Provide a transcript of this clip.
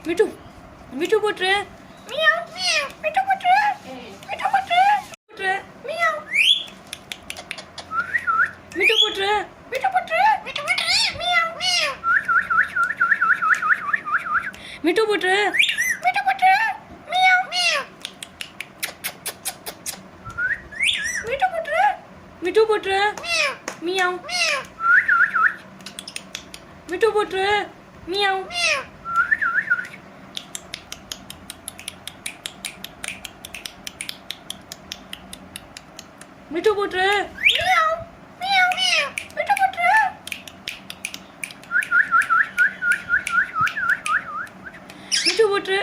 மிட்டு மிட்டு போட்டுரு meow meow Mittu போட்டுரு மிட்டு போட்டுரு போட்டுரு மியாவ் மிட்டு போட்டுரு மிட்டு போட்டுரு மிட்டு போட்டுரு மியாவ் மியாவ் மிட்டு போட்டுரு மிட்டு போட்டுரு மியாவ் மியாவ் மிட்டு போட்டுரு மிட்டு போட்டுரு மியாவ் மிட்டு போட்டுரு மியாவ் மிட்டு போட்டுரு மியாவ் மியாவ் மியாவ் மிட்டு போட்டுரு மிட்டு போட்டுரு